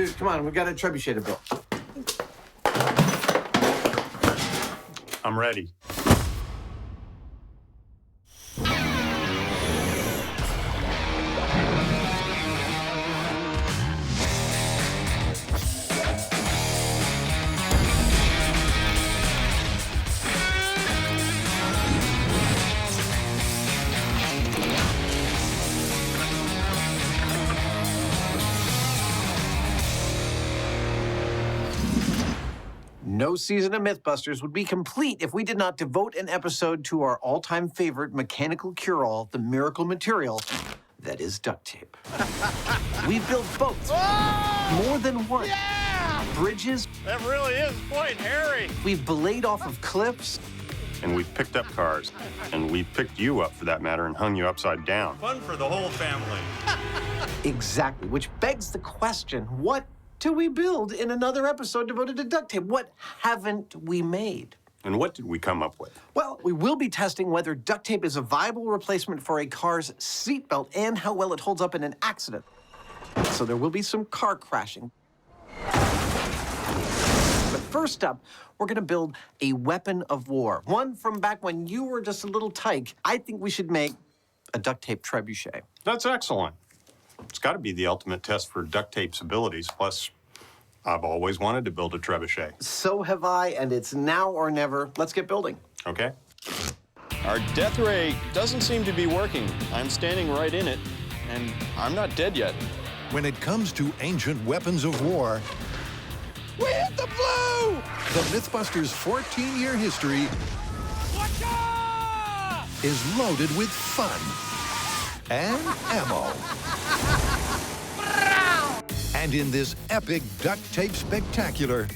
Dudes, come on, we got a trebuchet to build. I'm ready. No season of Mythbusters would be complete if we did not devote an episode to our all-time favorite mechanical cure-all, the miracle material that is duct tape. We've built boats, more than one, bridges. That really is quite hairy. We've belayed off of cliffs. And we've picked up cars. And we picked you up, for that matter, and hung you upside down. Fun for the whole family. Exactly, which begs the question, what do we build in another episode devoted to duct tape? What haven't we made? And what did we come up with? Well, we will be testing whether duct tape is a viable replacement for a car's seatbelt and how well it holds up in an accident. So there will be some car crashing. But first up, we're going to build a weapon of war. One from back when you were just a little tyke. I think we should make a duct tape trebuchet. That's excellent. It's got to be the ultimate test for duct tape's abilities. Plus, I've always wanted to build a trebuchet. So have I, and it's now or never. Let's get building. Okay? Our death ray doesn't seem to be working. I'm standing right in it, and I'm not dead yet. When it comes to ancient weapons of war, We hit the blue! the Mythbusters' 14-year history is loaded with fun and ammo. And in this epic duct tape spectacular,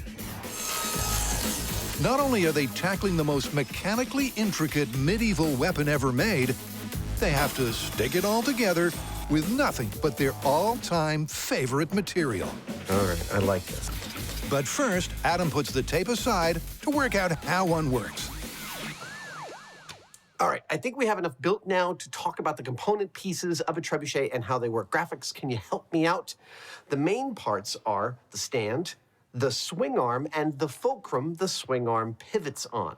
not only are they tackling the most mechanically intricate medieval weapon ever made, they have to stick it all together with nothing but their all-time favorite material. All right, I like this. But first, Adam puts the tape aside to work out how one works. All right, I think we have enough built now to talk about the component pieces of a trebuchet and how they work. Graphics, can you help me out? The main parts are the stand, the swing arm, and the fulcrum the swing arm pivots on.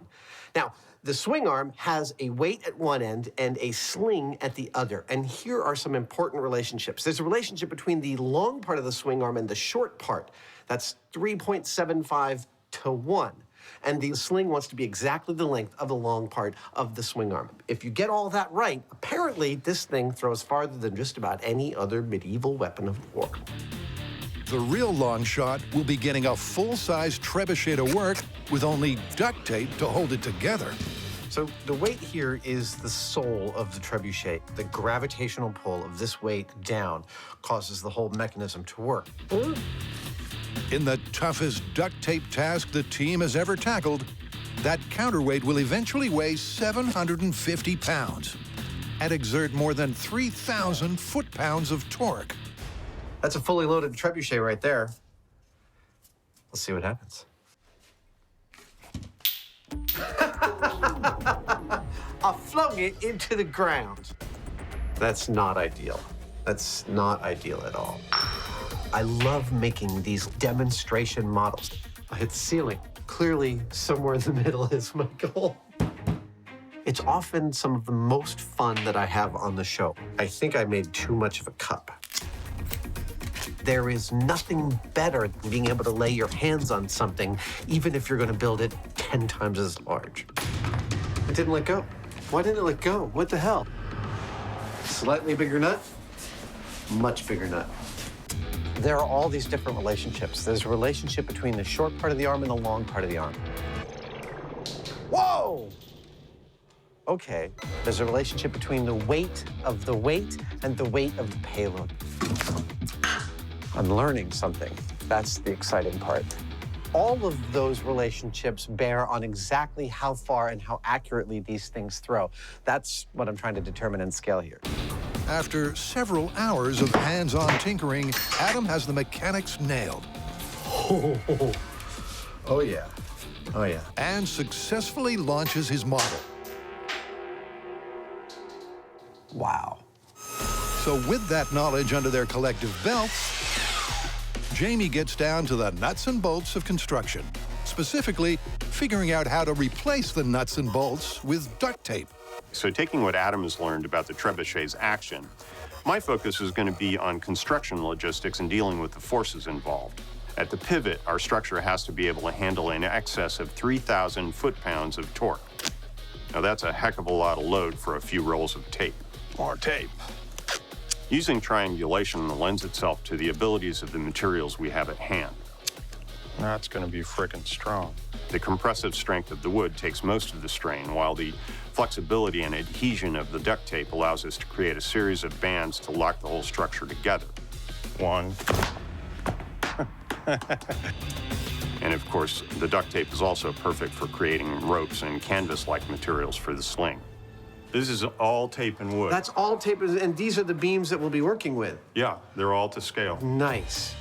Now, the swing arm has a weight at one end and a sling at the other. And here are some important relationships. There's a relationship between the long part of the swing arm and the short part. That's 3.75 to 1. And the sling wants to be exactly the length of the long part of the swing arm. If you get all that right, apparently this thing throws farther than just about any other medieval weapon of war. The real long shot will be getting a full-size trebuchet to work with only duct tape to hold it together. So the weight here is the soul of the trebuchet. The gravitational pull of this weight down causes the whole mechanism to work. In the toughest duct tape task the team has ever tackled, that counterweight will eventually weigh 750 pounds and exert more than 3,000 foot-pounds of torque. That's a fully loaded trebuchet right there. Let's see what happens. I flung it into the ground. That's not ideal. That's not ideal at all. I love making these demonstration models. I hit the ceiling. Clearly, somewhere in the middle is my goal. It's often some of the most fun that I have on the show. I think I made too much of a cup. There is nothing better than being able to lay your hands on something, even if you're going to build it 10 times as large. It didn't let go. Why didn't it let go? What the hell? Slightly bigger nut, much bigger nut. There are all these different relationships. There's a relationship between the short part of the arm and the long part of the arm. Whoa! Okay, there's a relationship between the weight of the weight and the weight of the payload. I'm learning something. That's the exciting part. All of those relationships bear on exactly how far and how accurately these things throw. That's what I'm trying to determine and scale here. After several hours of hands-on tinkering, Adam has the mechanics nailed. Oh, yeah. Oh, yeah. And successfully launches his model. Wow. So with that knowledge under their collective belts, Jamie gets down to the nuts and bolts of construction, specifically figuring out how to replace the nuts and bolts with duct tape. So taking what Adam has learned about the trebuchet's action, my focus is going to be on construction logistics and dealing with the forces involved. At the pivot, our structure has to be able to handle in excess of 3,000 foot-pounds of torque. Now that's a heck of a lot of load for a few rolls of tape. More tape. Using triangulation lends itself to the abilities of the materials we have at hand. That's going to be frickin' strong. The compressive strength of the wood takes most of the strain, while the flexibility and adhesion of the duct tape allows us to create a series of bands to lock the whole structure together. One. And of course, the duct tape is also perfect for creating ropes and canvas-like materials for the sling. This is all tape and wood. That's all tape, and these are the beams that we'll be working with. Yeah, they're all to scale. Nice.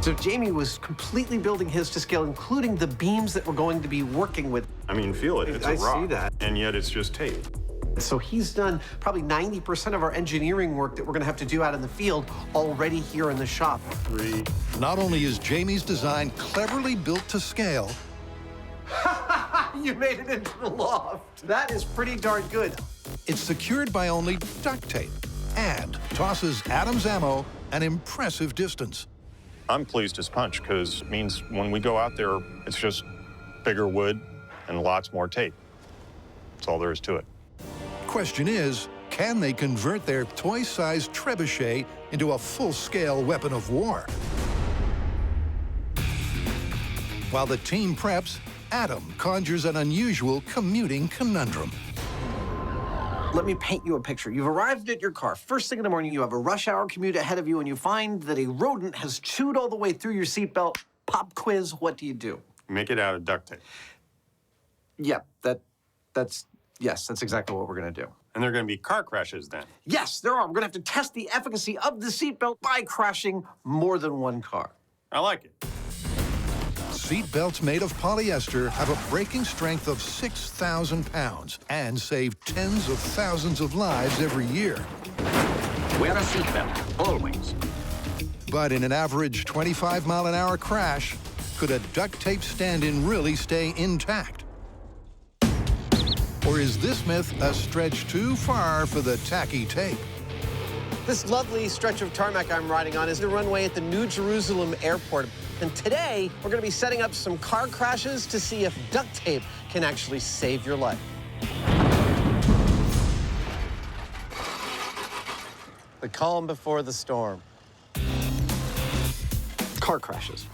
So Jamie was completely building his to scale, including the beams that we're going to be working with. I mean, feel it, it's a I rock. see that. And yet it's just tape. So he's done probably 90% of our engineering work that we're gonna have to do out in the field already here in the shop. Not only is Jamie's design cleverly built to scale, You made it into the loft. That is pretty darn good. it's secured by only duct tape and tosses Adam's ammo an impressive distance. I'm pleased as punch, because it means when we go out there, it's just bigger wood and lots more tape. That's all there is to it. Question is, can they convert their toy-sized trebuchet into a full-scale weapon of war? While the team preps, Adam conjures an unusual commuting conundrum. Let me paint you a picture. You've arrived at your car. First thing in the morning, you have a rush hour commute ahead of you, and you find that a rodent has chewed all the way through your seatbelt. Pop quiz, what do you do? Make it out of duct tape. Yeah, that's exactly what we're gonna do. And there are going to be car crashes then. Yes, there are. We're gonna have to test the efficacy of the seatbelt by crashing more than one car. I like it. Seat belts made of polyester have a braking strength of 6,000 pounds and save tens of thousands of lives every year. Wear a seatbelt, always. But in an average 25-mile-an-hour crash, could a duct tape stand-in really stay intact? Or is this myth a stretch too far for the tacky tape? This lovely stretch of tarmac I'm riding on is the runway at the New Jerusalem airport. And today, we're gonna be setting up some car crashes to see if duct tape can actually save your life. The calm before the storm. Car crashes.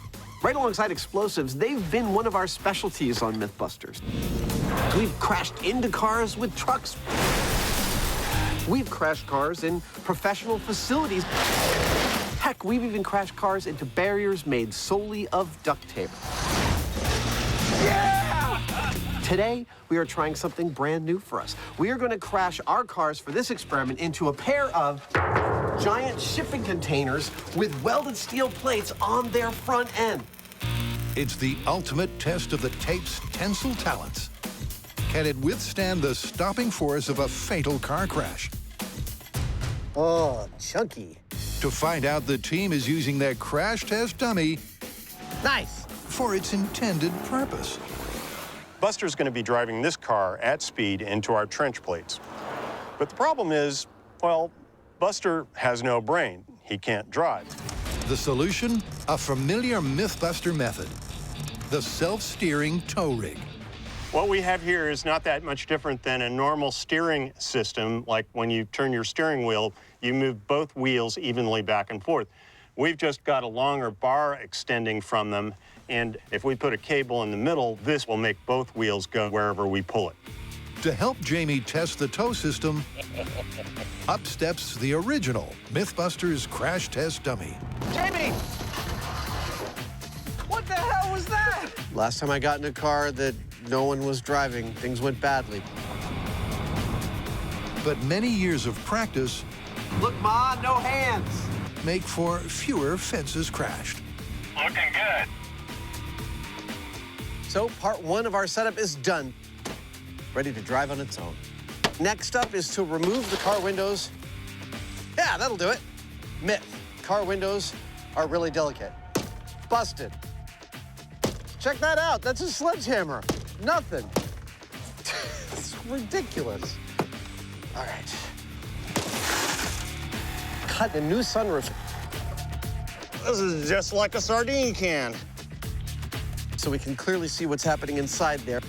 Right alongside explosives, they've been one of our specialties on Mythbusters. We've crashed into cars with trucks. We've crashed cars in professional facilities. Heck, we've even crashed cars into barriers made solely of duct tape. Yeah! Today, we are trying something brand new for us. We are going to crash our cars for this experiment into a pair of giant shipping containers with welded steel plates on their front end. It's the ultimate test of the tape's tensile talents. Can it withstand the stopping force of a fatal car crash? Oh, chunky. To find out, the team is using their crash test dummy Nice. for its intended purpose. Buster's going to be driving this car at speed into our trench plates. But the problem is, well, Buster has no brain. He can't drive. The solution? A familiar Mythbuster method. The self-steering tow rig. What we have here is not that much different than a normal steering system. Like when you turn your steering wheel, you move both wheels evenly back and forth. We've just got a longer bar extending from them, and if we put a cable in the middle, this will make both wheels go wherever we pull it. To help Jamie test the tow system, up steps the original Mythbusters crash test dummy. Jamie! What the hell was that? Last time I got in a car that no one was driving, things went badly. But many years of practice Look, Ma, no hands. make for fewer fences crashed. Looking good. So part one of our setup is done. Ready to drive on its own. Next up is to remove the car windows. Yeah, that'll do it. Myth, car windows are really delicate. busted. Check that out. That's a sledgehammer. Nothing. It's ridiculous. All right. Cut a new sunroof. This is just like a sardine can. So we can clearly see what's happening inside there.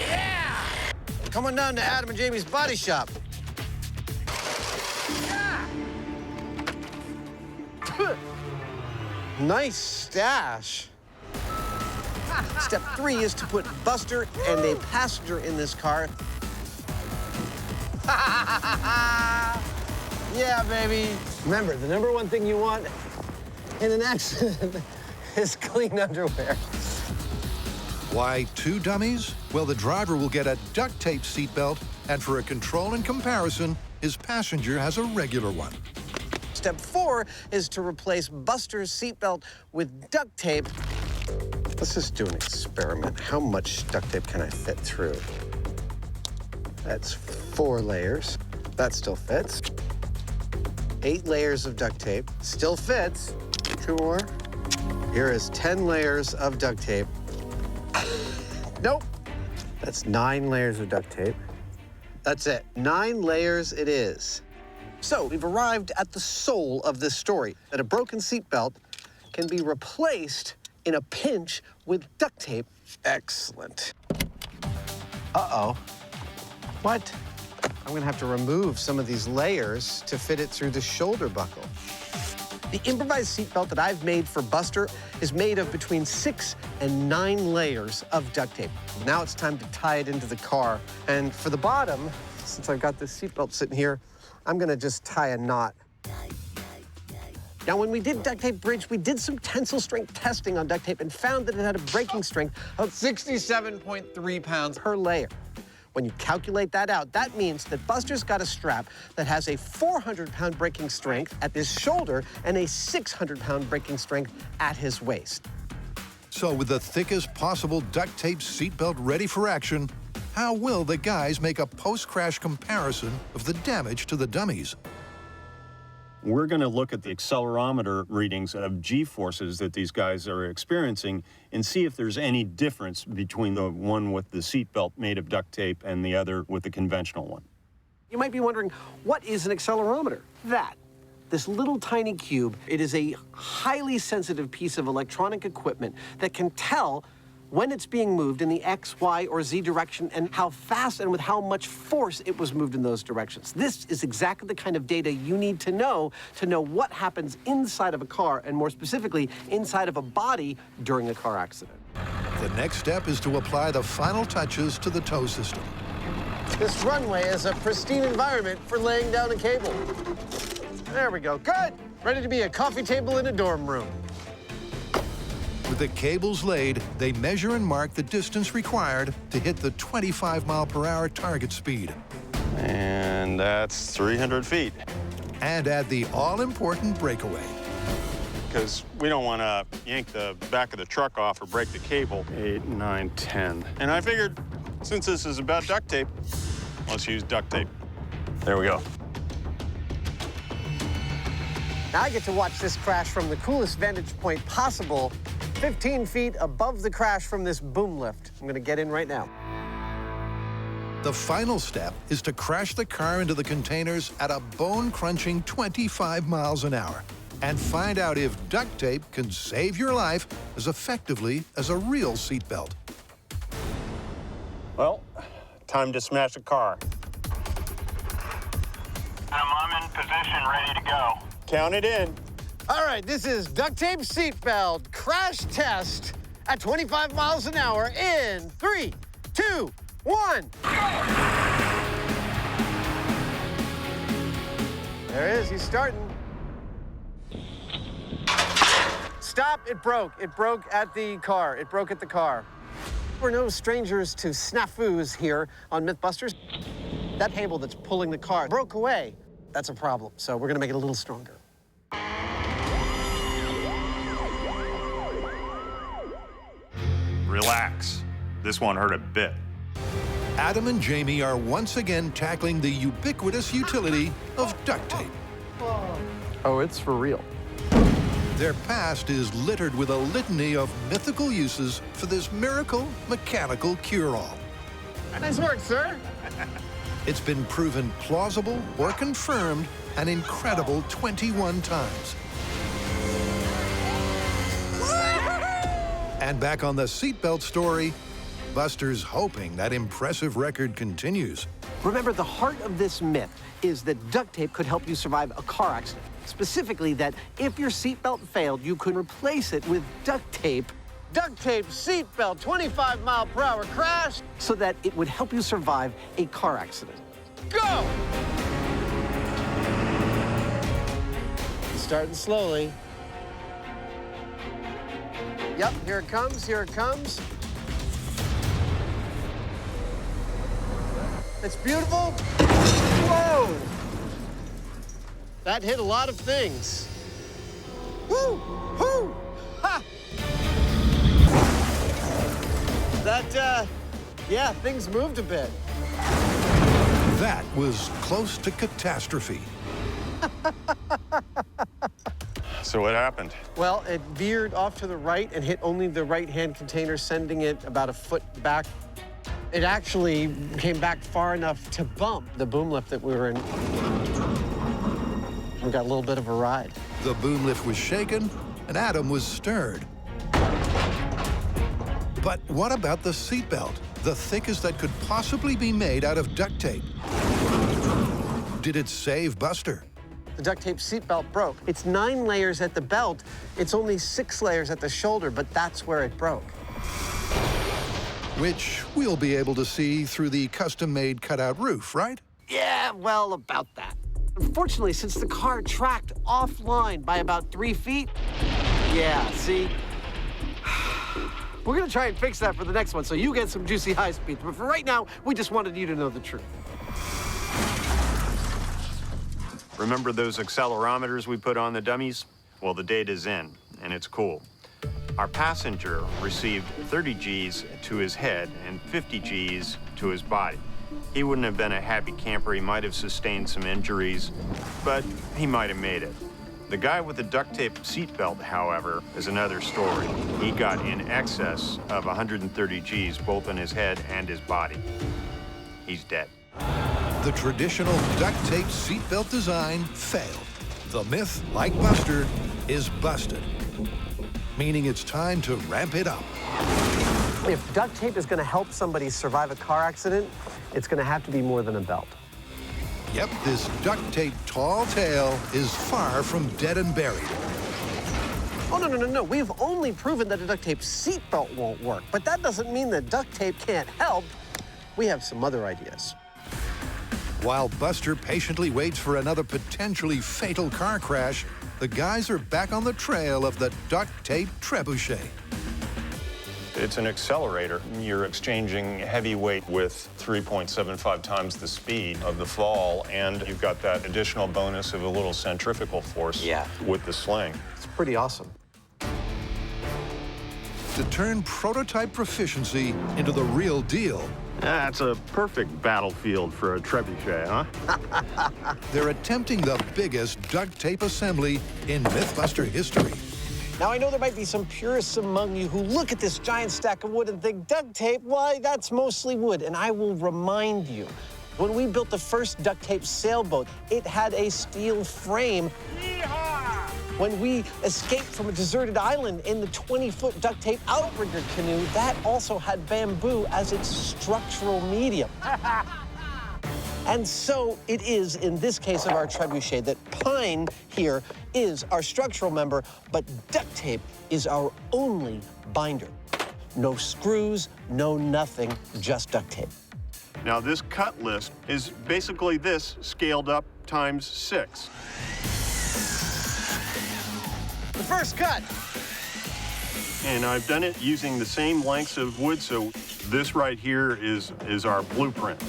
Yeah! Come on down to Adam and Jamie's body shop. Nice stash. Step 3 is to put Buster and a passenger in this car. Yeah, baby. Remember, the #1 thing you want in an accident is clean underwear. Why 2 dummies? Well, the driver will get a duct tape seatbelt, and for a control and comparison, his passenger has a regular one. Step 4 is to replace Buster's seatbelt with duct tape. Let's just do an experiment. How much duct tape can I fit through? That's 4 layers. That still fits. 8 layers of duct tape. Still fits. 2 more. Here is 10 layers of duct tape. Nope. That's 9 layers of duct tape. That's it. 9 layers it is. So we've arrived at the soul of this story, that a broken seatbelt can be replaced in a pinch with duct tape. Excellent. Uh-oh. What? I'm gonna have to remove some of these layers to fit it through the shoulder buckle. The improvised seatbelt that I've made for Buster is made of between 6 and 9 layers of duct tape. Now it's time to tie it into the car. And for the bottom, since I've got this seatbelt sitting here, I'm gonna just tie a knot. Now, when we did Duct Tape Bridge, we did some tensile strength testing on duct tape and found that it had a breaking strength of 67.3 pounds per layer. When you calculate that out, that means that Buster's got a strap that has a 400-pound breaking strength at his shoulder and a 600-pound breaking strength at his waist. So with the thickest possible duct tape seatbelt ready for action, how will the guys make a post-crash comparison of the damage to the dummies? We're going to look at the accelerometer readings of G-forces that these guys are experiencing and see if there's any difference between the one with the seatbelt made of duct tape and the other with the conventional one. You might be wondering, what is an accelerometer? This little tiny cube, it is a highly sensitive piece of electronic equipment that can tell when it's being moved in the X, Y, or Z direction and how fast and with how much force it was moved in those directions. This is exactly the kind of data you need to know what happens inside of a car, and more specifically, inside of a body during a car accident. The next step is to apply the final touches to the tow system. This runway is a pristine environment for laying down a cable. There we go, good. Ready to be a coffee table in a dorm room. With the cables laid, they measure and mark the distance required to hit the 25-mile-per-hour target speed. And that's 300 feet. And add the all-important breakaway. Because we don't want to yank the back of the truck off or break the cable. 8, 9, 10. And I figured, since this is about duct tape, let's use duct tape. There we go. Now I get to watch this crash from the coolest vantage point possible, 15 feet above the crash from this boom lift. I'm gonna get in right now. The final step is to crash the car into the containers at a bone-crunching 25 miles an hour and find out if duct tape can save your life as effectively as a real seatbelt. Well, time to smash a car. I'm in position, ready to go. Count it in. All right, this is duct tape seatbelt crash test at 25 miles an hour in 3, 2, 1. There it is, he's starting. Stop, it broke. It broke at the car. It broke at the car. We're no strangers to snafus here on Mythbusters. That cable that's pulling the car broke away. That's a problem, so we're gonna make it a little stronger. Relax. This won't hurt a bit. Adam and Jamie are once again tackling the ubiquitous utility of duct tape. Oh, it's for real. Their past is littered with a litany of mythical uses for this miracle mechanical cure-all. Nice work, sir. It's been proven plausible or confirmed an incredible 21 times. And back on the seatbelt story, Buster's hoping that impressive record continues. Remember, the heart of this myth is that duct tape could help you survive a car accident. Specifically, that if your seatbelt failed, you could replace it with duct tape. Duct tape, seatbelt, 25-mile-per-hour crash, so that it would help you survive a car accident. Go! Starting slowly. Yep, here it comes, here it comes. It's beautiful. Whoa! That hit a lot of things. Woo! Woo! Ha! That, yeah, things moved a bit. That was close to catastrophe. So what happened? Well, it veered off to the right and hit only the right-hand container, sending it about a foot back. It actually came back far enough to bump the boom lift that we were in. We got a little bit of a ride. The boom lift was shaken, and Adam was stirred. But what about the seatbelt, the thickest that could possibly be made out of duct tape? Did it save Buster? The duct tape seatbelt broke. It's 9 layers at the belt. It's only 6 layers at the shoulder, but that's where it broke. Which we'll be able to see through the custom-made cutout roof, right? Yeah, well, about that. Unfortunately, since the car tracked offline by about 3 feet, yeah, see? We're gonna try and fix that for the next one, so you get some juicy high speeds. But for right now, we just wanted you to know the truth. Remember those accelerometers we put on the dummies? Well, the data's in, and it's cool. Our passenger received 30 Gs to his head and 50 Gs to his body. He wouldn't have been a happy camper. He might have sustained some injuries, but he might have made it. The guy with the duct tape seatbelt, however, is another story. He got in excess of 130 Gs, both in his head and his body. He's dead. The traditional duct tape seatbelt design failed. The myth, like Buster, is busted. Meaning it's time to ramp it up. If duct tape is gonna help somebody survive a car accident, it's gonna have to be more than a belt. Yep, this duct tape tall tale is far from dead and buried. Oh, no. We've only proven that a duct tape seatbelt won't work, but that doesn't mean that duct tape can't help. We have some other ideas. While Buster patiently waits for another potentially fatal car crash, the guys are back on the trail of the duct tape trebuchet. It's an accelerator. You're exchanging heavy weight with 3.75 times the speed of the fall, and you've got that additional bonus of a little centrifugal force with the sling. It's pretty awesome. To turn prototype proficiency into the real deal, That's a perfect battlefield for a trebuchet, huh? they're attempting the biggest duct tape assembly in Mythbuster history. Now, I know there might be some purists among you who look at this giant stack of wood and think, duct tape, why, that's mostly wood. And I will remind you, when we built the first duct tape sailboat, it had a steel frame. Yeehaw! When we escaped from a deserted island in the 20-foot duct tape outrigger canoe, that also had bamboo as its structural medium. And so it is in this case of our trebuchet that pine here is our structural member, but duct tape is our only binder. No screws, no nothing, just duct tape. Now, this cut list is basically this scaled up times 6. The first cut. And I've done it using the same lengths of wood, so this right here is our blueprint.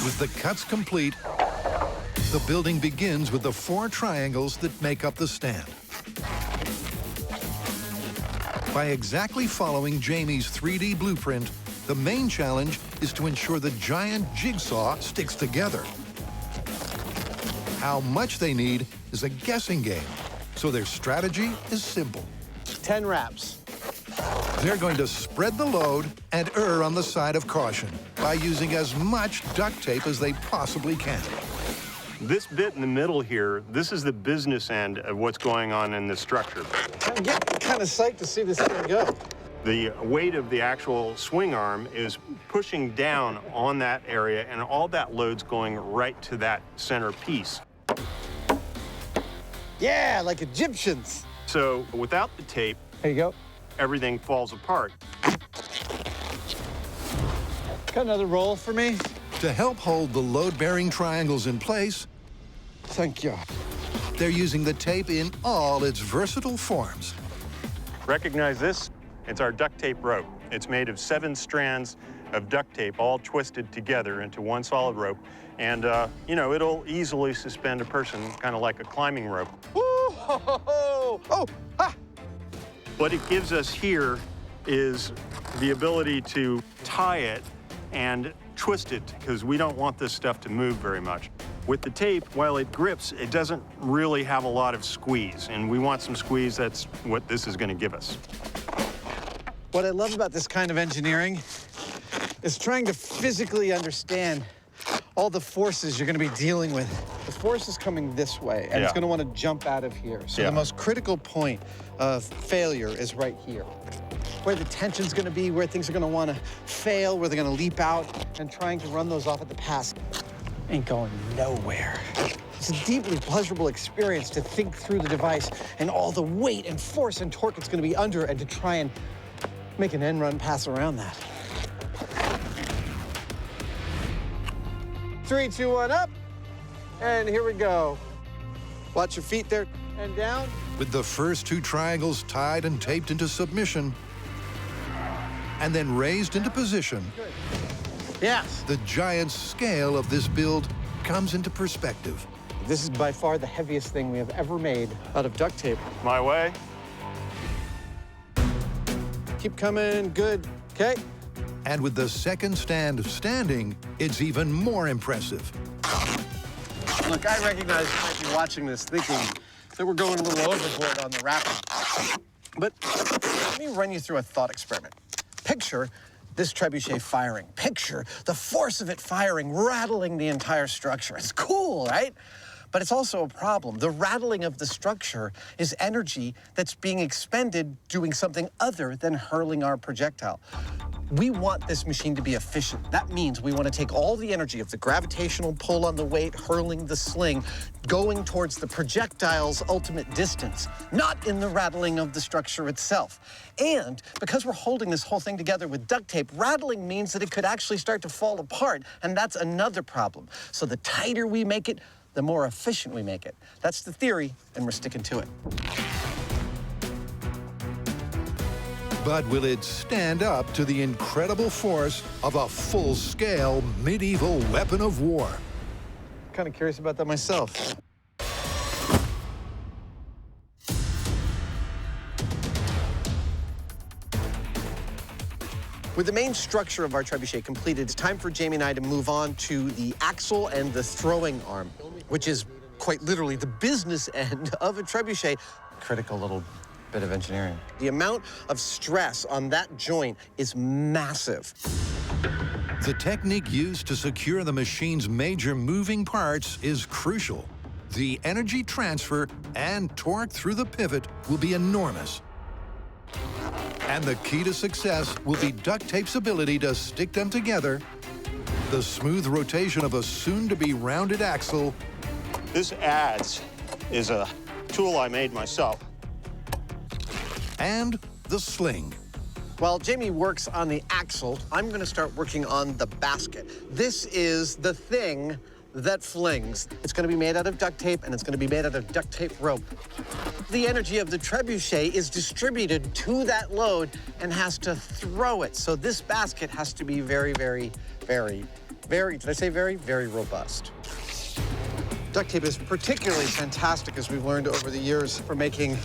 With the cuts complete, the building begins with the 4 triangles that make up the stand. By exactly following Jamie's 3D blueprint, the main challenge is to ensure the giant jigsaw sticks together. How much they need is a guessing game, so their strategy is simple. 10 wraps. They're going to spread the load and err on the side of caution by using as much duct tape as they possibly can. This bit in the middle here, this is the business end of what's going on in this structure. I'm getting kind of psyched to see this thing go. The weight of the actual swing arm is pushing down on that area, and all that load's going right to that center piece. Yeah, like Egyptians. So without the tape, There you go. everything falls apart. Got another roll for me? To help hold the load-bearing triangles in place, Thank you. they're using the tape in all its versatile forms. Recognize this? It's our duct tape rope. It's made of 7 strands of duct tape all twisted together into one solid rope. And, you know, it'll easily suspend a person, kind of like a climbing rope. Woo! Ho, ho, ho. Oh, ha! What it gives us here is the ability to tie it and twist it, because we don't want this stuff to move very much. With the tape, while it grips, it doesn't really have a lot of squeeze, and we want some squeeze. That's what this is going to give us. What I love about this kind of engineering is trying to physically understand all the forces you're going to be dealing with. The force is coming this way, and it's Yeah. going to want to jump out of here. So Yeah. the most critical point of failure is right here, where the tension's going to be, where things are going to want to fail, where they're going to leap out, and trying to run those off at the pass ain't going nowhere. It's a deeply pleasurable experience to think through the device and all the weight and force and torque it's going to be under, and to try and make an end run pass around that. 3, 2, 1, up. And here we go. Watch your feet there and down. With the first 2 triangles tied and taped into submission, and then raised into position, Yes. the giant scale of this build comes into perspective. This is by far the heaviest thing we have ever made out of duct tape. My way? Keep coming, good. Okay. And with the second stand standing, it's even more impressive. Look, I recognize you might be watching this thinking that we're going a little overboard on the wrapping. But let me run you through a thought experiment. Picture this trebuchet firing. Picture the force of it firing, rattling the entire structure. It's cool, right? But it's also a problem. The rattling of the structure is energy that's being expended doing something other than hurling our projectile. We want this machine to be efficient. That means we want to take all the energy of the gravitational pull on the weight, hurling the sling, going towards the projectile's ultimate distance, not in the rattling of the structure itself. And because we're holding this whole thing together with duct tape, rattling means that it could actually start to fall apart, and that's another problem. So the tighter we make it, the more efficient we make it. That's the theory, and we're sticking to it. But will it stand up to the incredible force of a full-scale medieval weapon of war? Kind of curious about that myself. With the main structure of our trebuchet completed, it's time for Jamie and I to move on to the axle and the throwing arm, which is quite literally the business end of a trebuchet. Critical little bit of engineering. The amount of stress on that joint is massive. The technique used to secure the machine's major moving parts is crucial. The energy transfer and torque through the pivot will be enormous. And the key to success will be duct tape's ability to stick them together, the smooth rotation of a soon-to-be rounded axle, This adze is a tool I made myself. and the sling. While Jamie works on the axle, I'm going to start working on the basket. This is the thing that flings. It's going to be made out of duct tape, and it's going to be made out of duct tape rope. The energy of the trebuchet is distributed to that load and has to throw it. So this basket has to be very, very, very, very, did I say very? Very robust. Duct tape is particularly fantastic, as we've learned over the years, for making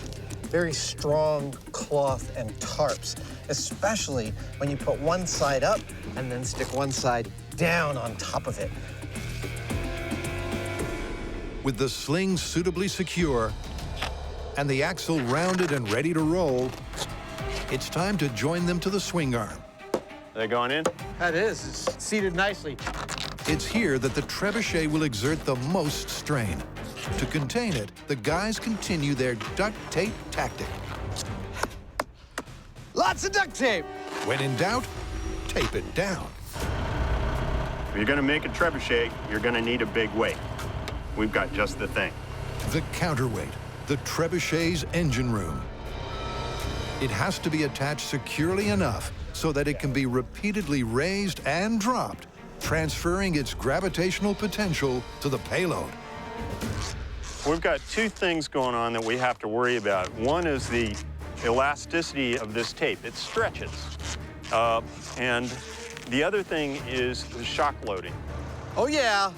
very strong cloth and tarps, especially when you put one side up and then stick one side down on top of it. With the sling suitably secure and the axle rounded and ready to roll, it's time to join them to the swing arm. Are they going in? That is. It's seated nicely. It's here that the trebuchet will exert the most strain. To contain it, the guys continue their duct tape tactic. Lots of duct tape. When in doubt, tape it down. If you're going to make a trebuchet, you're going to need a big weight. We've got just the thing. The counterweight, the trebuchet's engine room. It has to be attached securely enough so that it can be repeatedly raised and dropped, transferring its gravitational potential to the payload. We've got two things going on that we have to worry about. One is the elasticity of this tape. It stretches. And the other thing is the shock loading. Oh, yeah.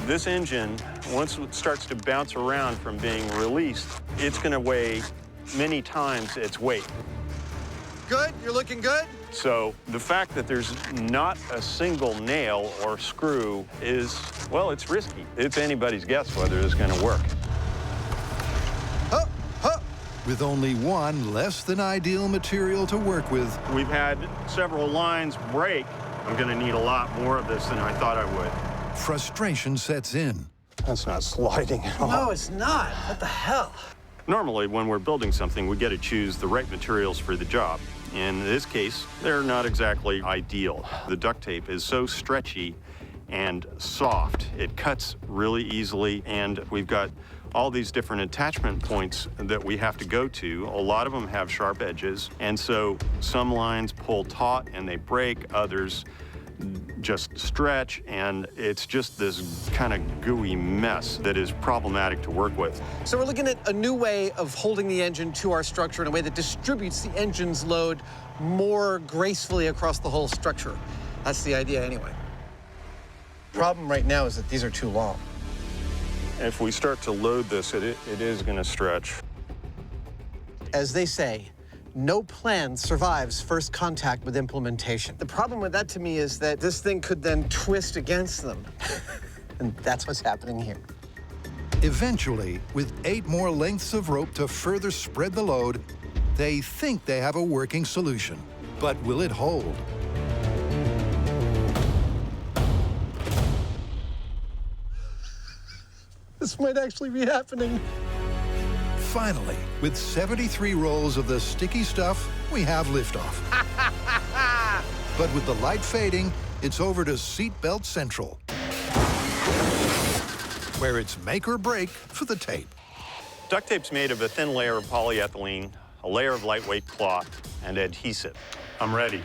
This engine, once it starts to bounce around from being released, it's going to weigh many times its weight. Good? You're looking good? So the fact that there's not a single nail or screw is, well, it's risky. It's anybody's guess whether it's going to work. Huh, huh. With only one less than ideal material to work with, We've had several lines break. I'm going to need a lot more of this than I thought I would. frustration sets in. That's not sliding at all. No, it's not. What the hell? Normally, when we're building something, we get to choose the right materials for the job. In this case, they're not exactly ideal. The duct tape is so stretchy and soft. It cuts really easily, and we've got all these different attachment points that we have to go to. A lot of them have sharp edges, and so some lines pull taut and they break, others just stretch, and it's just this kind of gooey mess that is problematic to work with. So we're looking at a new way of holding the engine to our structure in a way that distributes the engine's load more gracefully across the whole structure. That's the idea anyway. Problem right now is that these are too long. If we start to load this, it is going to stretch. As they say, no plan survives first contact with implementation. The problem with that to me is that this thing could then twist against them. And that's what's happening here. Eventually, with 8 more lengths of rope to further spread the load, they think they have a working solution. But will it hold? This might actually be happening. Finally, with 73 rolls of the sticky stuff, we have liftoff. But with the light fading, it's over to Seatbelt Central, where it's make or break for the tape. Duct tape's made of a thin layer of polyethylene, a layer of lightweight cloth, and adhesive. I'm ready.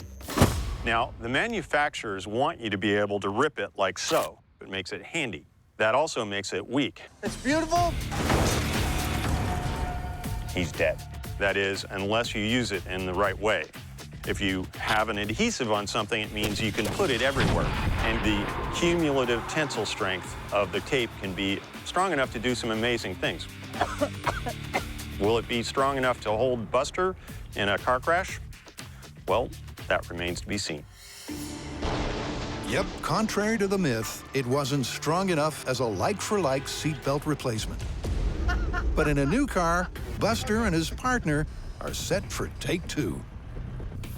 Now, the manufacturers want you to be able to rip it like so. It makes it handy. That also makes it weak. It's beautiful. He's dead. That is, unless you use it in the right way. If you have an adhesive on something, it means you can put it everywhere. And the cumulative tensile strength of the tape can be strong enough to do some amazing things. Will it be strong enough to hold Buster in a car crash? Well, that remains to be seen. Yep, contrary to the myth, it wasn't strong enough as a like-for-like seatbelt replacement. But in a new car, Buster and his partner are set for take 2.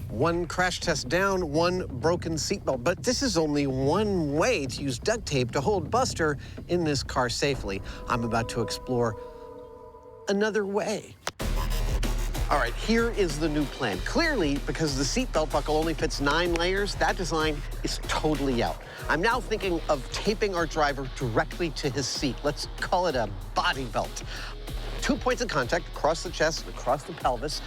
One crash test down, one broken seatbelt. But this is only one way to use duct tape to hold Buster in this car safely. I'm about to explore another way. All right, here is the new plan. Clearly, because the seatbelt buckle only fits 9 layers, that design is totally out. I'm now thinking of taping our driver directly to his seat. Let's call it a body belt. 2 points of contact across the chest, across the pelvis.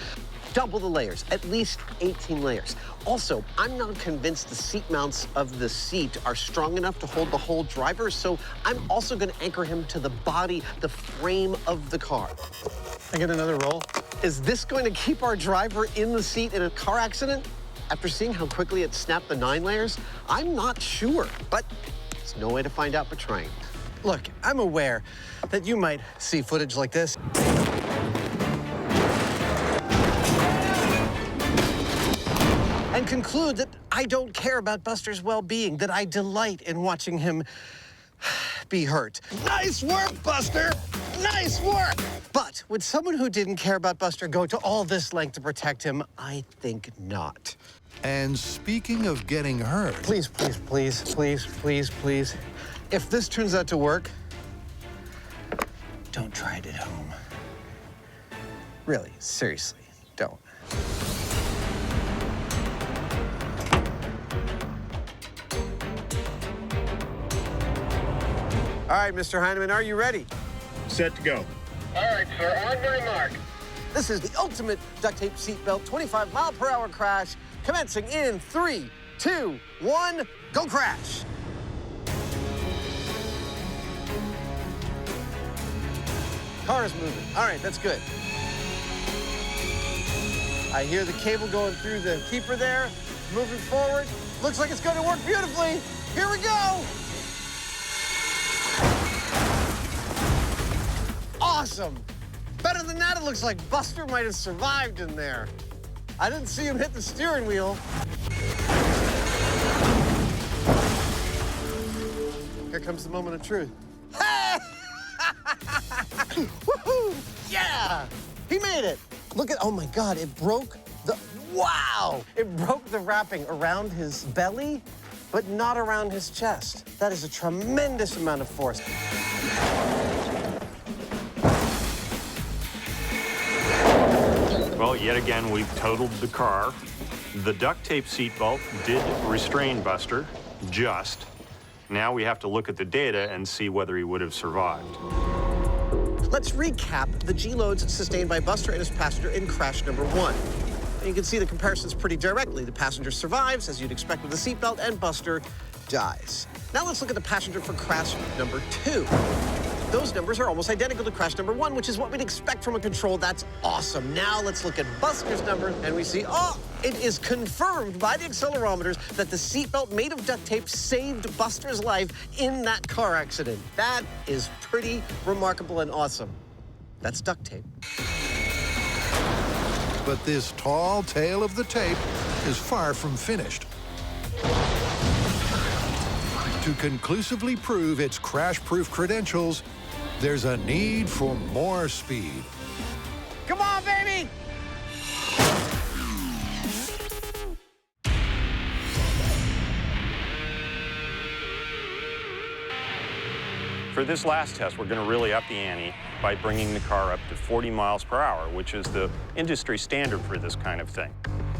Double the layers, at least 18 layers. Also, I'm not convinced the seat mounts of the seat are strong enough to hold the whole driver, so I'm also gonna anchor him to the body, the frame of the car. I get another roll? Is this going to keep our driver in the seat in a car accident? After seeing how quickly it snapped the 9 layers, I'm not sure, but there's no way to find out but trying. Look, I'm aware that you might see footage like this and conclude that I don't care about Buster's well-being, that I delight in watching him be hurt. Nice work, Buster! Nice work! But would someone who didn't care about Buster go to all this length to protect him? I think not. And speaking of getting hurt, Please, please, please, please, please, please. If this turns out to work, don't try it at home. Really, seriously, don't. All right, Mr. Hyneman, are you ready? Set to go. All right, sir, on my mark. This is the ultimate duct tape seatbelt 25-mile-per-hour crash, commencing in 3, 2, 1, go crash. Car is moving. All right, that's good. I hear the cable going through the keeper there, moving forward. Looks like it's going to work beautifully. Here we go. Awesome. Better than that, it looks like Buster might have survived in there. I didn't see him hit the steering wheel. Here comes the moment of truth. Woohoo! Yeah! He made it. Look at, oh my God, it broke the, wow! It broke the wrapping around his belly, but not around his chest. That is a tremendous amount of force. Well, yet again, we've totaled the car. The duct tape seatbelt did restrain Buster, just. Now we have to look at the data and see whether he would have survived. Let's recap the G-loads sustained by Buster and his passenger in crash number 1. And you can see the comparisons pretty directly. The passenger survives, as you'd expect with the seatbelt, and Buster dies. Now let's look at the passenger for crash number 2. Those numbers are almost identical to crash number 1, which is what we'd expect from a control. That's awesome. Now let's look at Buster's number, and we see, oh, it is confirmed by the accelerometers that the seatbelt made of duct tape saved Buster's life in that car accident. That is pretty remarkable and awesome. That's duct tape. but this tall tale of the tape is far from finished. To conclusively prove its crash-proof credentials, there's a need for more speed. Come on, baby! For this last test, we're going to really up the ante by bringing the car up to 40 miles per hour, which is the industry standard for this kind of thing.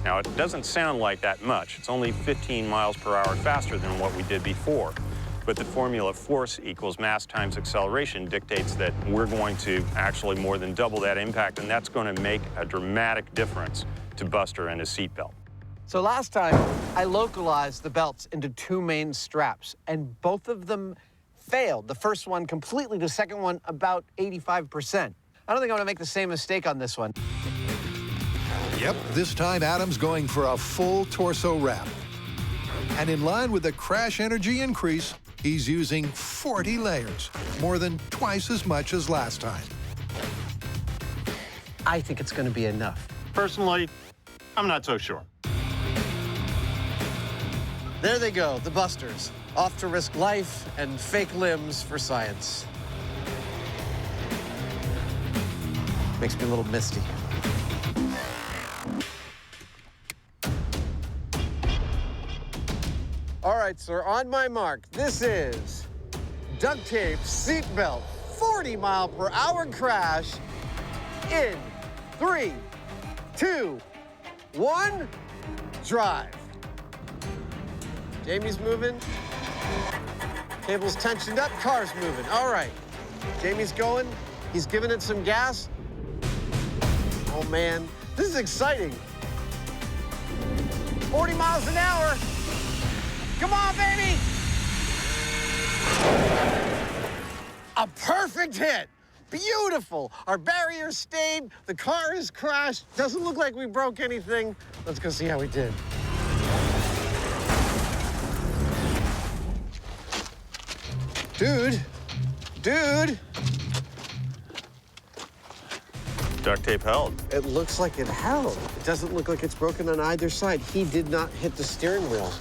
Now, it doesn't sound like that much. It's only 15 miles per hour faster than what we did before. But the formula force equals mass times acceleration dictates that we're going to actually more than double that impact, and that's going to make a dramatic difference to Buster and his seatbelt. So last time, I localized the belts into two main straps, and both of them failed. The first one completely, the second one about 85%. I don't think I'm gonna make the same mistake on this one. Yep, this time Adam's going for a full torso wrap. And in line with the crash energy increase, he's using 40 layers, more than twice as much as last time. I think it's gonna be enough. Personally, I'm not so sure. There they go, the Busters, off to risk life and fake limbs for science. Makes me a little misty. All right, sir, on my mark, this is duct tape seatbelt 40-mile-per-hour crash in 3, 2, 1, drive. Jamie's moving. Cable's tensioned up, car's moving. All right. Jamie's going. He's giving it some gas. Oh, man. This is exciting. 40 miles an hour. Come on, baby. A perfect hit. Beautiful. Our barriers stayed. The car is crashed. Doesn't look like we broke anything. Let's go see how we did. Dude. Duct tape held. It looks like it held. It doesn't look like it's broken on either side. He did not hit the steering wheel.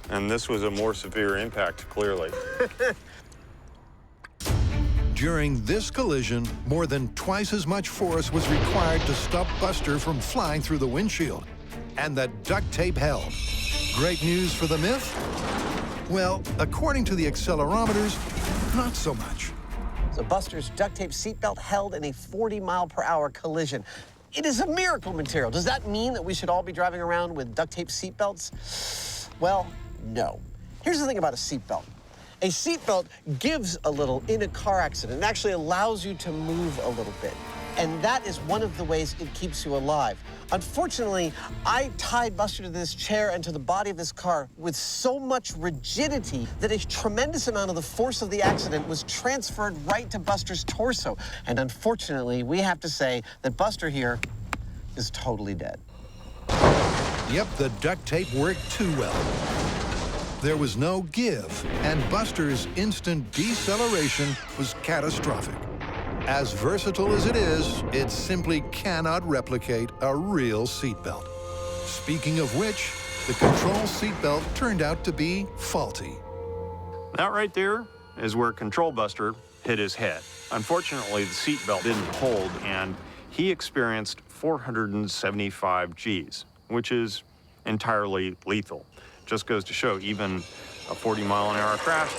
And this was a more severe impact, clearly. During this collision, more than twice as much force was required to stop Buster from flying through the windshield. And the duct tape held. Great news for the Myth? Well, according to the accelerometers, not so much. So Buster's duct tape seatbelt held in a 40-mile-per-hour collision. It is a miracle material. Does that mean that we should all be driving around with duct tape seatbelts? Well, no. Here's the thing about a seatbelt. A seatbelt gives a little in a car accident. It actually allows you to move a little bit. And that is one of the ways it keeps you alive. Unfortunately, I tied Buster to this chair and to the body of this car with so much rigidity that a tremendous amount of the force of the accident was transferred right to Buster's torso. And unfortunately, we have to say that Buster here is totally dead. Yep, the duct tape worked too well. There was no give, and Buster's instant deceleration was catastrophic. As versatile as it is, it simply cannot replicate a real seatbelt. Speaking of which, the control seatbelt turned out to be faulty. That right there is where Control Buster hit his head. Unfortunately, the seatbelt didn't hold, and he experienced 475 Gs, which is entirely lethal. Just goes to show, even a 40-mile-an-hour crash,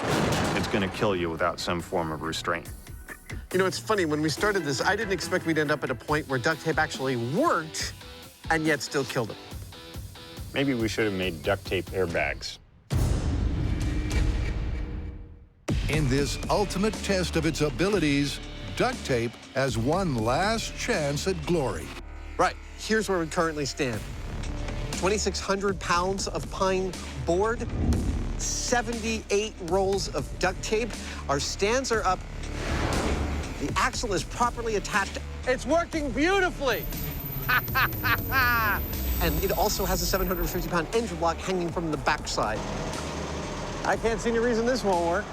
it's going to kill you without some form of restraint. You know, it's funny, when we started this, I didn't expect we'd end up at a point where duct tape actually worked and yet still killed him. Maybe we should have made duct tape airbags. In this ultimate test of its abilities, duct tape has one last chance at glory. Right, here's where we currently stand. 2,600 pounds of pine board, 78 rolls of duct tape. Our stands are up. The axle is properly attached. It's working beautifully. And it also has a 750-pound engine block hanging from the backside. I can't see any reason this won't work.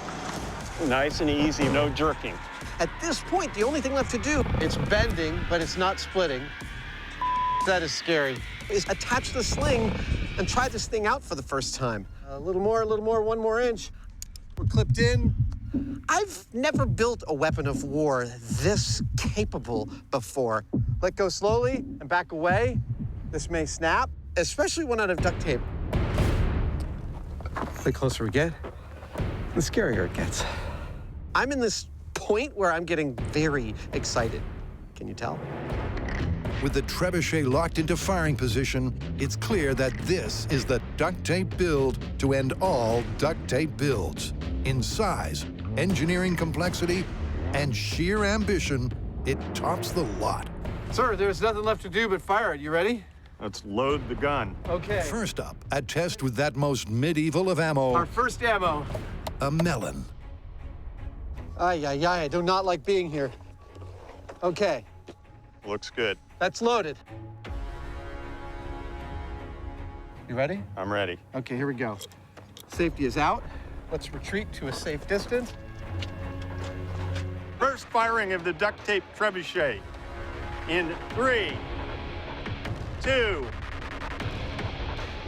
Nice and easy, no jerking. At this point, the only thing left to do, it's bending, but it's not splitting. That is scary. Is attach the sling and try this thing out for the first time. A little more, one more inch. We're clipped in. I've never built a weapon of war this capable before. Let go slowly and back away. This may snap, especially one out of duct tape. The closer we get, the scarier it gets. I'm in this point where I'm getting very excited. Can you tell? With the Trebuchet locked into firing position, it's clear that this is the duct tape build to end all duct tape builds. In size, engineering complexity, and sheer ambition, it tops the lot. Sir, there's nothing left to do but fire it. You ready? Let's load the gun. Okay. First up, a test with that most medieval of ammo, Our first ammo. a melon. I do not like being here. Okay, Looks good. that's loaded. You ready? I'm ready. Okay, here we go. Safety is out. Let's retreat to a safe distance. First firing of the duct tape trebuchet in 3, 2,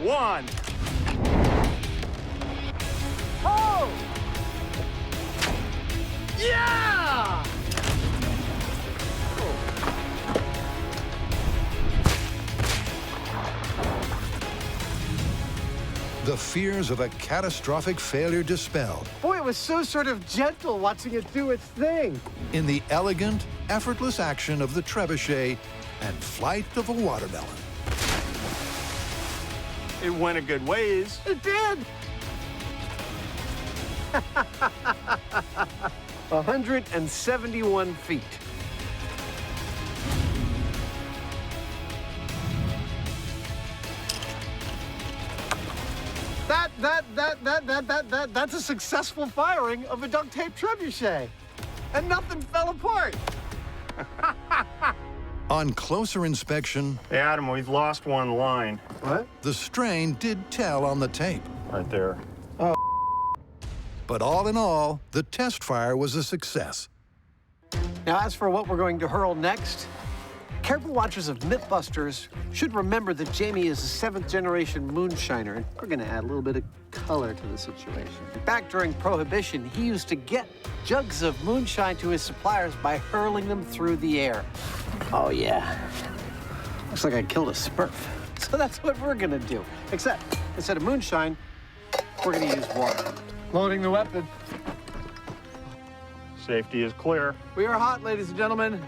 1. Oh! Yeah! The fears of a catastrophic failure dispelled Boy, it was so sort of gentle watching it do its thing. in the elegant, effortless action of the trebuchet and flight of a watermelon. It went a good ways. It did! 171 feet. That's a successful firing of a duct tape trebuchet. And nothing fell apart. On closer inspection, Hey, Adam, we've lost one line What? the strain did tell on the tape. right there. But all in all, the test fire was a success. Now, as for what we're going to hurl next, careful watchers of Mythbusters should remember that Jamie is a 7th-generation moonshiner, and we're going to add a little bit of color to the situation. Back during Prohibition, he used to get jugs of moonshine to his suppliers by hurling them through the air. Oh, yeah. Looks like I killed a Smurf. So that's what we're gonna do. Except, instead of moonshine, we're gonna use water. Loading the weapon. Safety is clear. We are hot, ladies and gentlemen.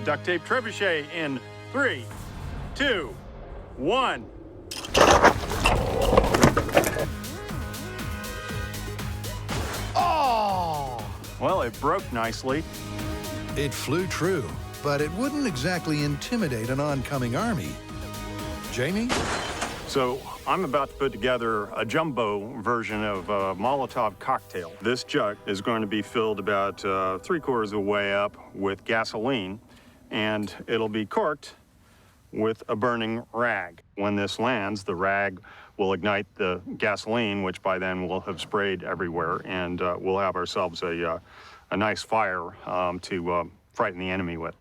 Duct tape trebuchet in 3, 2, 1. Oh! Well, it broke nicely. It flew true, but it wouldn't exactly intimidate an oncoming army. Jamie? So I'm about to put together a jumbo version of a Molotov cocktail. This jug is going to be filled about 3/4 of the way up with gasoline, and it'll be corked with a burning rag. When this lands, the rag will ignite the gasoline, which by then will have sprayed everywhere, and we'll have ourselves a nice fire to frighten the enemy with.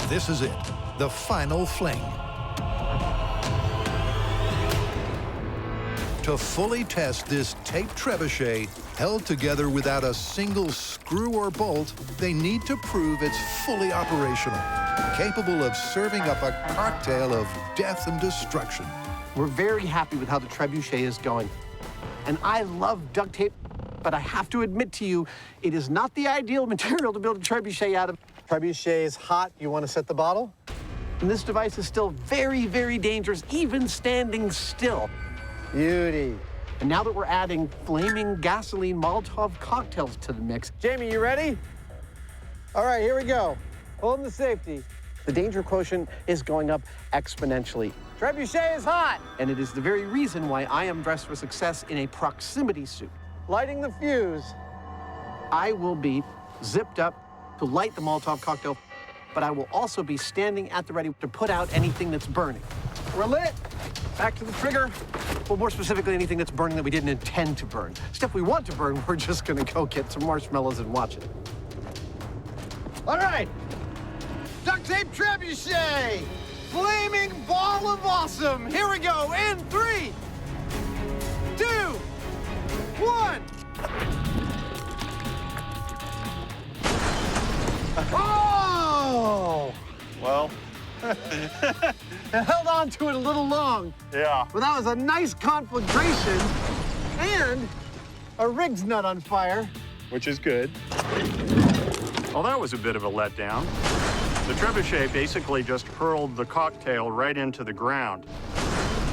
This is it, the final fling. To fully test this taped trebuchet, held together without a single screw or bolt, they need to prove it's fully operational, capable of serving up a cocktail of death and destruction. We're very happy with how the trebuchet is going. And I love duct tape, but I have to admit to you, it is not the ideal material to build a trebuchet out of. Trebuchet is hot. You want to set the bottle? And this device is still very, very dangerous, even standing still. Beauty. And now that we're adding flaming gasoline Molotov cocktails to the mix, Jamie, you ready? All right, here we go. Holding the safety. the danger quotient is going up exponentially. Trebuchet is hot. And it is the very reason why I am dressed for success in a proximity suit. Lighting the fuse. I will be zipped up to light the Molotov cocktail, but I will also be standing at the ready to put out anything that's burning. We're lit. Back to the trigger. Well, more specifically, anything that's burning that we didn't intend to burn. Stuff we want to burn, we're just gonna go get some marshmallows and watch it. All right. Duct tape trebuchet. Flaming ball of awesome. Here we go. In 3, 2, 1. Oh! Well, I held on to it a little long. yeah. But that was a nice conflagration and a rig's nut on fire. Which is good. Well, that was a bit of a letdown. The trebuchet basically just hurled the cocktail right into the ground.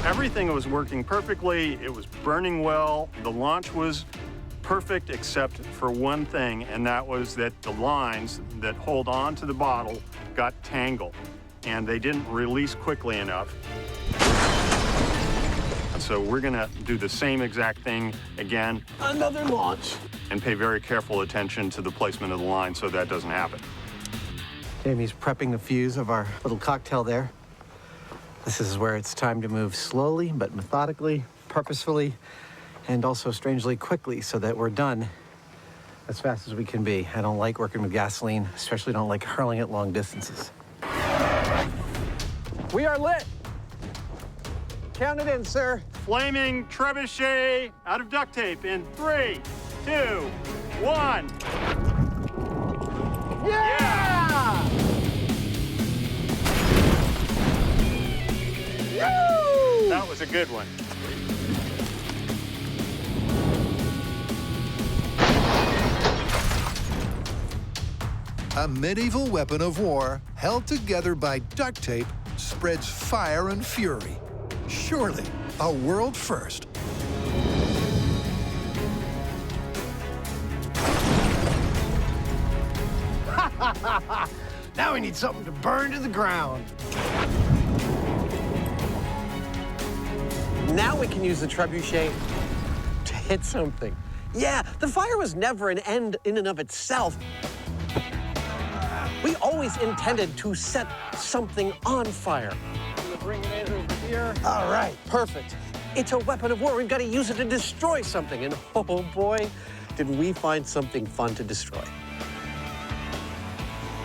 Everything was working perfectly. It was burning well. The launch was perfect except for one thing, and that was that the lines that hold on to the bottle got tangled, and they didn't release quickly enough. So we're gonna do the same exact thing again. Another launch. And pay very careful attention to the placement of the line so that doesn't happen. Jamie's prepping the fuse of our little cocktail there. This is where it's time to move slowly, but methodically, purposefully, and also strangely quickly so that we're done as fast as we can be. I don't like working with gasoline, especially don't like hurling it long distances. We are lit. Count it in, sir. Flaming trebuchet out of duct tape in 3, 2, 1. Yeah! Woo! That was a good one. A medieval weapon of war held together by duct tape spreads fire and fury. Surely a world first. Now we need something to burn to the ground. Now we can use the trebuchet to hit something. Yeah, the fire was never an end in and of itself. We always intended to set something on fire. Bring it over here. All right, perfect. It's a weapon of war. We've got to use it to destroy something. And oh boy, did we find something fun to destroy.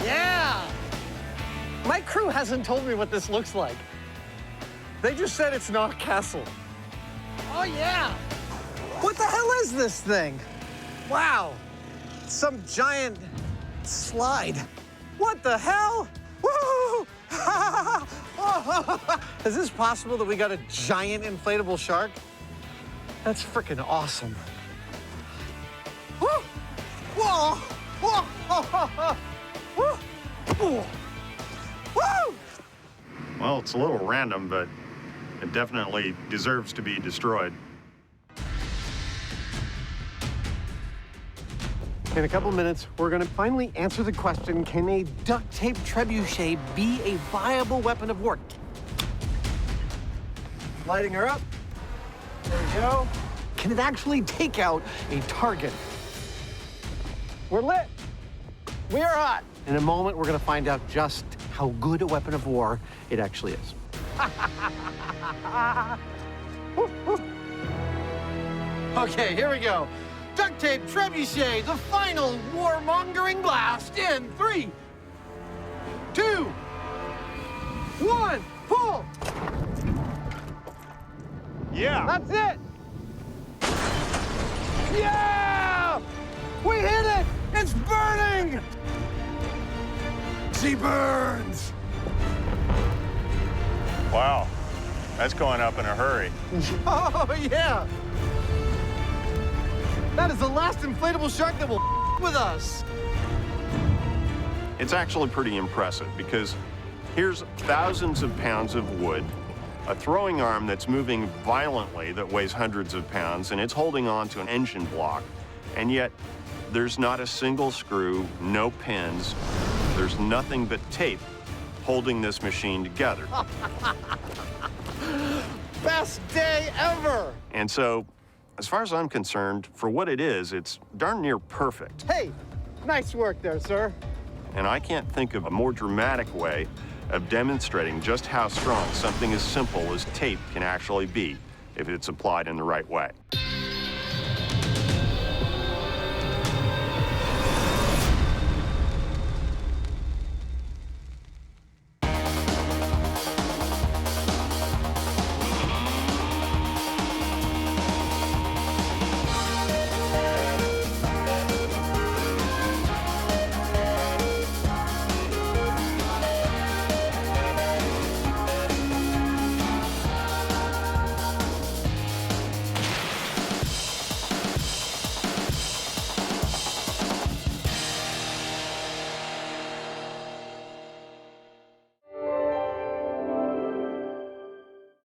Yeah! My crew hasn't told me what this looks like. They just said it's not a castle. Oh, yeah. What the hell is this thing? Wow. Some giant slide. What the hell? Woo! Is this possible that we got a giant inflatable shark? That's freaking awesome. Woo! Whoa! Whoa! Woo! Woo! Well, it's a little random, but it definitely deserves to be destroyed. In a couple minutes, we're gonna finally answer the question, can a duct tape trebuchet be a viable weapon of war? Lighting her up. There we go. Can it actually take out a target? We're lit. We are hot. In a moment, we're gonna find out just how good a weapon of war it actually is. Okay, here we go. Duct tape trebuchet, the final warmongering blast in 3, 2, 1, pull! Yeah. That's it. Yeah! We hit it! It's burning! She burns! Wow. That's going up in a hurry. Oh, yeah! That is the last inflatable shark that will with us. It's actually pretty impressive because here's thousands of pounds of wood, a throwing arm that's moving violently that weighs hundreds of pounds, and it's holding on to an engine block. And yet, there's not a single screw, no pins, there's nothing but tape holding this machine together. Best day ever! And so, as far as I'm concerned, for what it is, it's darn near perfect. Hey, nice work there, sir. And I can't think of a more dramatic way of demonstrating just how strong something as simple as tape can actually be if it's applied in the right way.